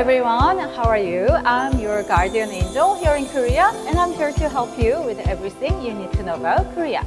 everyone, how are you? I'm your guardian angel here in Korea, and I'm here to help you with everything you need to know about Korea.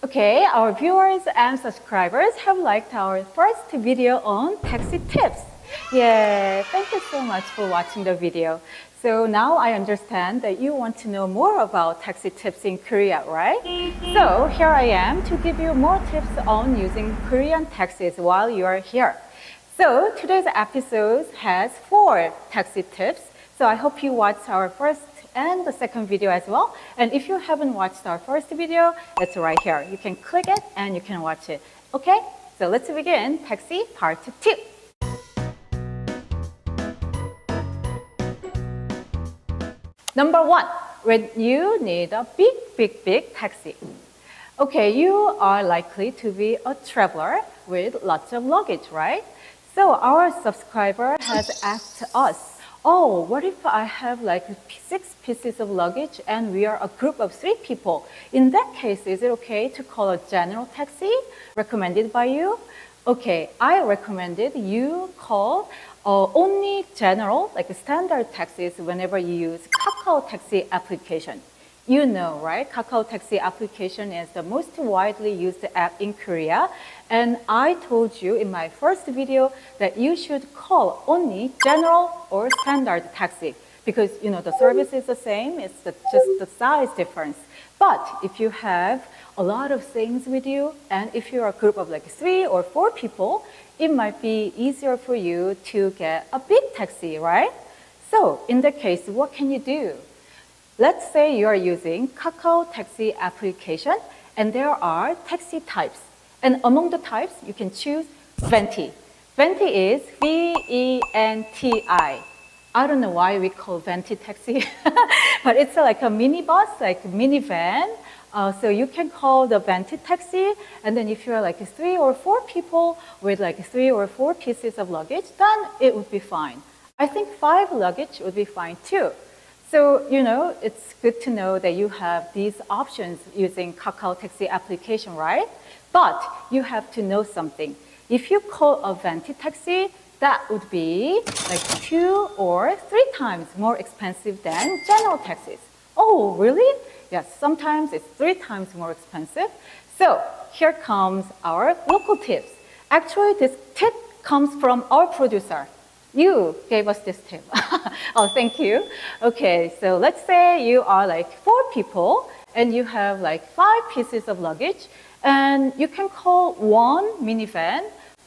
Okay, our viewers and subscribers have liked our first video on taxi tips. Yeah, thank you so much for watching the video. So now I understand that you want to know more about taxi tips in Korea, right? So here I am to give you more tips on using Korean taxis while you are here. So today's episode has 4 taxi tips. So I hope you watch our first and the second video as well. And if you haven't watched our first video, it's right here. You can click it and you can watch it. Okay, so let's begin taxi part 2. Number 1, when you need a big taxi. Okay, you are likely to be a traveler with lots of luggage, right? So our subscriber has asked us, oh, what if I have like 6 pieces of luggage and we are a group of 3 people? In that case, is it okay to call a general taxi recommended by you? Okay, I recommended you call only general, like standard taxis whenever you use Kakao Taxi application. You know, right? Kakao Taxi application is the most widely used app in Korea. And I told you in my first video that you should call only general or standard taxi because, you know, the service is the same. It's just the size difference. But if you have a lot of things with you and if you're a group of like 3 or 4 people, it might be easier for you to get a big taxi, right? So in that case, what can you do? Let's say you are using Kakao Taxi application and there are taxi types. And among the types, you can choose Venti. Venti is V-E-N-T-I. I don't know why we call Venti taxi, but it's like a minibus, like a minivan. So you can call the Venti taxi, and then if you're like 3 or 4 people with like 3 or 4 pieces of luggage, then it would be fine. I think 5 luggage would be fine too. So, you know, it's good to know that you have these options using Kakao Taxi application, right? But you have to know something. If you call a Venti taxi, that would be like 2 or 3 times more expensive than general taxis. Oh, really? Yes, sometimes it's 3 times more expensive. So here comes our local tips. Actually, this tip comes from our producer. You gave us this tip. Oh, thank you. Okay, so let's say you are like 4 people and you have like 5 pieces of luggage and you can call 1 minivan.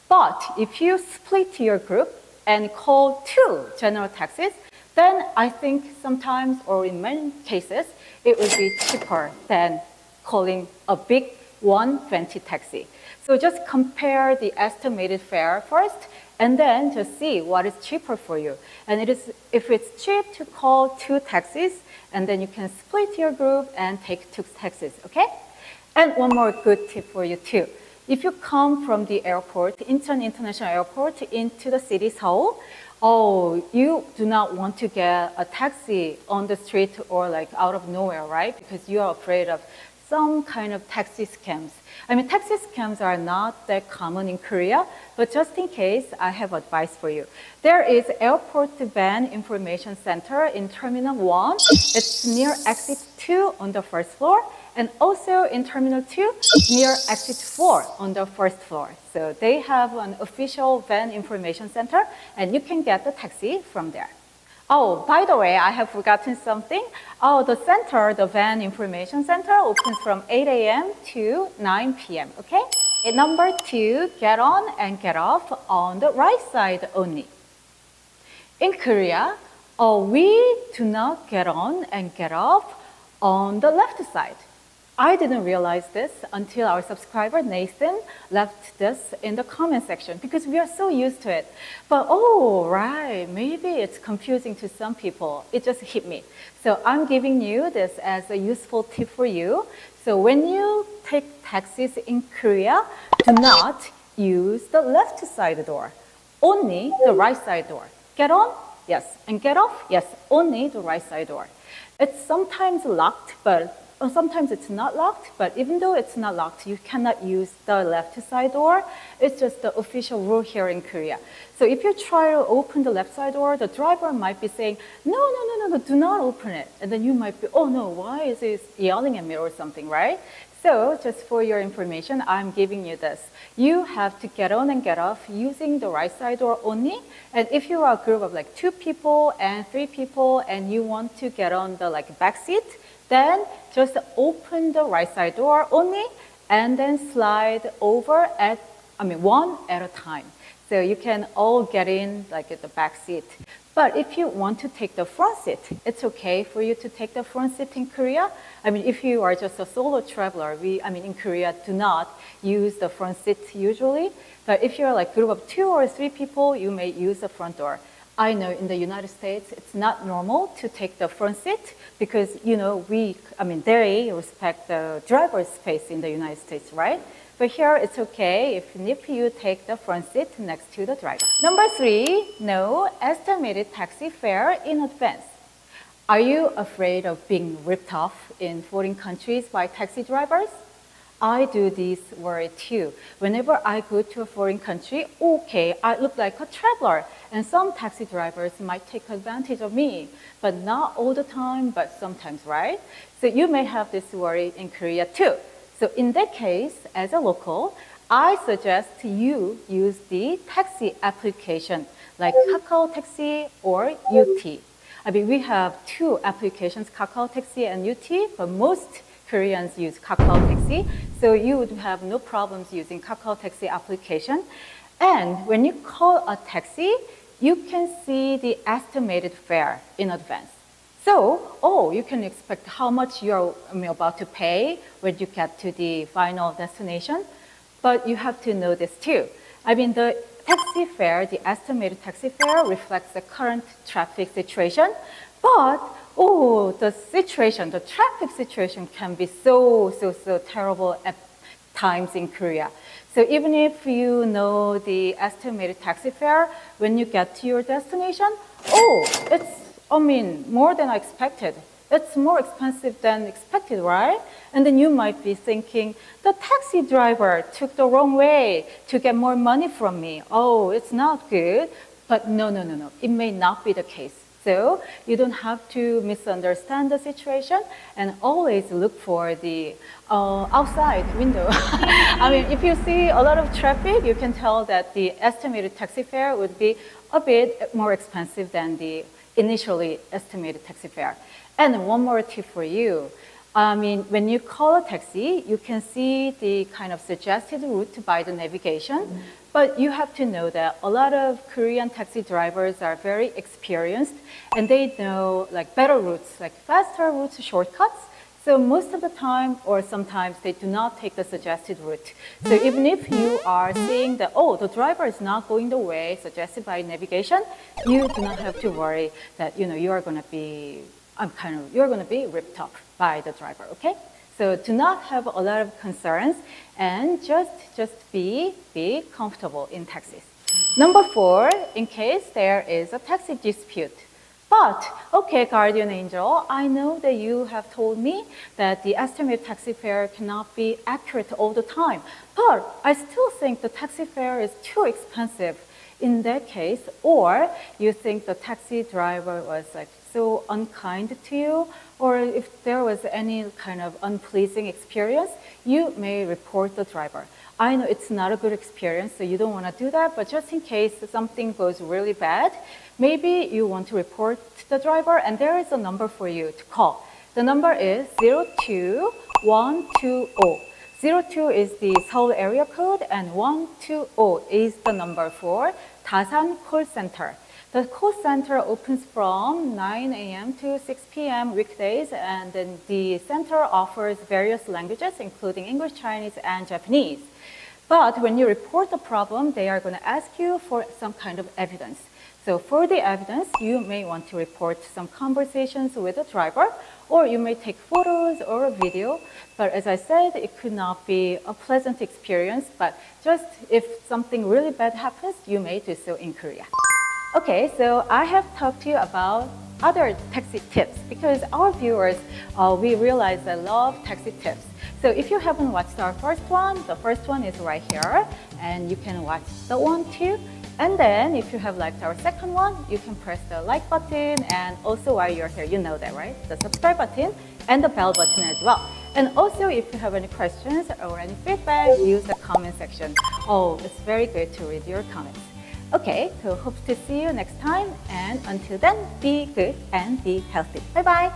But if you split your group and call 2 general taxis, then I think sometimes or in many cases, it would be cheaper than calling a big 1 Venti taxi. So just compare the estimated fare first and then just see what is cheaper for you. And if it's cheap to call 2 taxis, and then you can split your group and take 2 taxis, okay? And one more good tip for you too. If you come from the airport, Incheon International Airport into the city Seoul, oh, you do not want to get a taxi on the street or like out of nowhere, right? Because you are afraid of some kind of taxi scams. I mean, taxi scams are not that common in Korea, but just in case, I have advice for you. There is Airport Van Information Center in Terminal 1. It's near Exit 2 on the first floor, and also in Terminal 2, near Exit 4 on the first floor. So they have an official van information center, and you can get the taxi from there. Oh, by the way, I have forgotten something. Oh, the center, the van information center opens from 8 a.m. to 9 p.m., okay? And number 2, get on and get off on the right side only. In Korea, we do not get on and get off on the left side. I didn't realize this until our subscriber Nathan left this in the comment section because we are so used to it. But oh, right, maybe it's confusing to some people. It just hit me. So I'm giving you this as a useful tip for you. So when you take taxis in Korea, do not use the left side door, only the right side door. Get on? Yes. And get off? Yes, only the right side door. It's sometimes locked, but sometimes it's not locked, but even though it's not locked, you cannot use the left side door. It's just the official rule here in Korea. So if you try to open the left side door, the driver might be saying, no, do not open it. And then you might be, oh no, why is he yelling at me or something, right? So just for your information, I'm giving you this. You have to get on and get off using the right side door only. And if you are a group of like 2 people and 3 people and you want to get on the like back seat, then just open the right side door only and then slide over one at a time. So you can all get in like at the back seat. But if you want to take the front seat, it's okay for you to take the front seat in Korea. I mean, if you are just a solo traveler, in Korea do not use the front seat usually. But if you're like a group of 2 or 3 people, you may use the front door. I know in the United States, it's not normal to take the front seat because, they respect the driver's space in the United States, right? But here it's okay if you take the front seat next to the driver. Number 3, no estimated taxi fare in advance. Are you afraid of being ripped off in foreign countries by taxi drivers? I do this worry too. Whenever I go to a foreign country, okay, I look like a traveler, and some taxi drivers might take advantage of me, but not all the time, but sometimes, right? So you may have this worry in Korea too. So in that case, as a local, I suggest you use the taxi application like Kakao Taxi or UT. We have 2 applications, Kakao Taxi and UT, but most Koreans use Kakao Taxi, so you would have no problems using Kakao Taxi application. And when you call a taxi, you can see the estimated fare in advance. So, you can expect how much you're about to pay when you get to the final destination. But you have to know this too. The taxi fare, the estimated taxi fare reflects the current traffic situation. But, the traffic situation can be so terrible at times in Korea. So even if you know the estimated taxi fare, when you get to your destination, it's more than I expected. It's more expensive than expected, right? And then you might be thinking, the taxi driver took the wrong way to get more money from me. Oh, it's not good. But no. It may not be the case. So you don't have to misunderstand the situation and always look for the outside window. If you see a lot of traffic, you can tell that the estimated taxi fare would be a bit more expensive than the initially estimated taxi fare. And one more tip for you. When you call a taxi, you can see the kind of suggested route by the navigation, but you have to know that a lot of Korean taxi drivers are very experienced and they know like better routes, like faster routes, shortcuts. So most of the time or sometimes they do not take the suggested route. So even if you are seeing that, the driver is not going the way suggested by navigation, you do not have to worry that, you're going to be ripped off by the driver, okay? So do not have a lot of concerns and just be comfortable in taxis. Number 4, in case there is a taxi dispute. But, okay, guardian angel, I know that you have told me that the estimated taxi fare cannot be accurate all the time, but I still think the taxi fare is too expensive. In that case, or you think the taxi driver was like so unkind to you, or if there was any kind of unpleasing experience, you may report the driver. I know it's not a good experience, so you don't want to do that, but just in case something goes really bad, maybe you want to report the driver, and there is a number for you to call. The number is 02120. 02 is the Seoul area code, and 120 is the number for Dasan call center. The call center opens from 9 a.m. to 6 p.m. weekdays, and then the center offers various languages, including English, Chinese, and Japanese. But when you report the problem, they are going to ask you for some kind of evidence. So for the evidence, you may want to report some conversations with the driver, or you may take photos or a video. But as I said, it could not be a pleasant experience, but just if something really bad happens, you may do so in Korea. Okay, so I have talked to you about other taxi tips because our viewers, we realize they love taxi tips. So if you haven't watched our first one, the first one is right here, and you can watch the one too. And then if you have liked our second one, you can press the like button, and also while you're here, you know that, right? The subscribe button and the bell button as well. And also if you have any questions or any feedback, use the comment section. Oh, it's very good to read your comments. Okay, so hope to see you next time, and until then, be good and be healthy. Bye-bye.